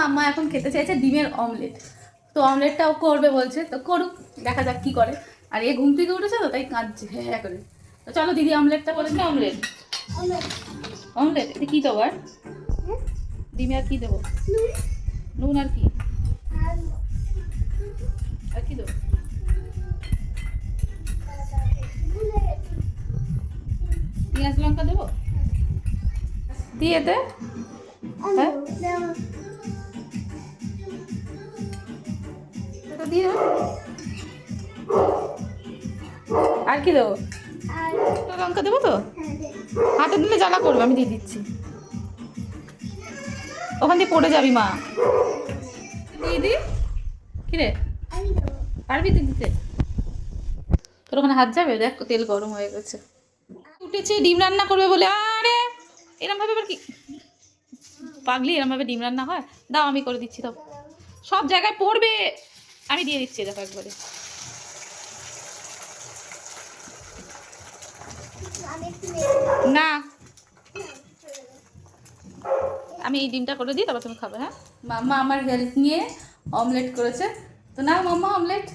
আম্মা এখন খেতে চাইছে ডিমের অমলেট। তো অমলেটটাও করবে বলছে, তো করুক, দেখা যাক কি করে। আর এ ঘুম থেকে উঠেছে তো তাই কাঁদছে হ্যাঁ করে। তো চলো দিদি অমলেটটা করে দিই। অমলেট অমলেট এটা কী দেবো? আর ডিমে আর কী দেবো? নুন আর কি? আর কি দেবো? পেঁয়াজ লঙ্কা দেবো দিয়ে দে। হ্যাঁ দিয়ে দেবো। আর কি দেবো? লঙ্কা দেবো তো? হাতে দিলে জ্বালা করবে, আমি দিয়ে দিচ্ছি। ওখান দিয়ে পড়ে যাবি মা। দিদি কিরে পারবি তুই দিতে? তোর ওখানে হাত যাবে? দেখ তেল গরম হয়ে গেছে। উঠেছে ডিম রান্না করবে বলে। আরে এরম ভাবে আবার কি পাগলি, এরম ভাবে ডিম রান্না হয়? দাও আমি করে দিচ্ছি। দাও, সব জায়গায় পড়বে, আমি দিয়ে দিচ্ছি। দেখো একবারে। না আমি এই ডিমটা করে দিই, তারপর তুমি খাবে। হ্যাঁ মাম্মা আমার হেল্প নিয়ে অমলেট করেছে। তো নাও মাম্মা অমলেট।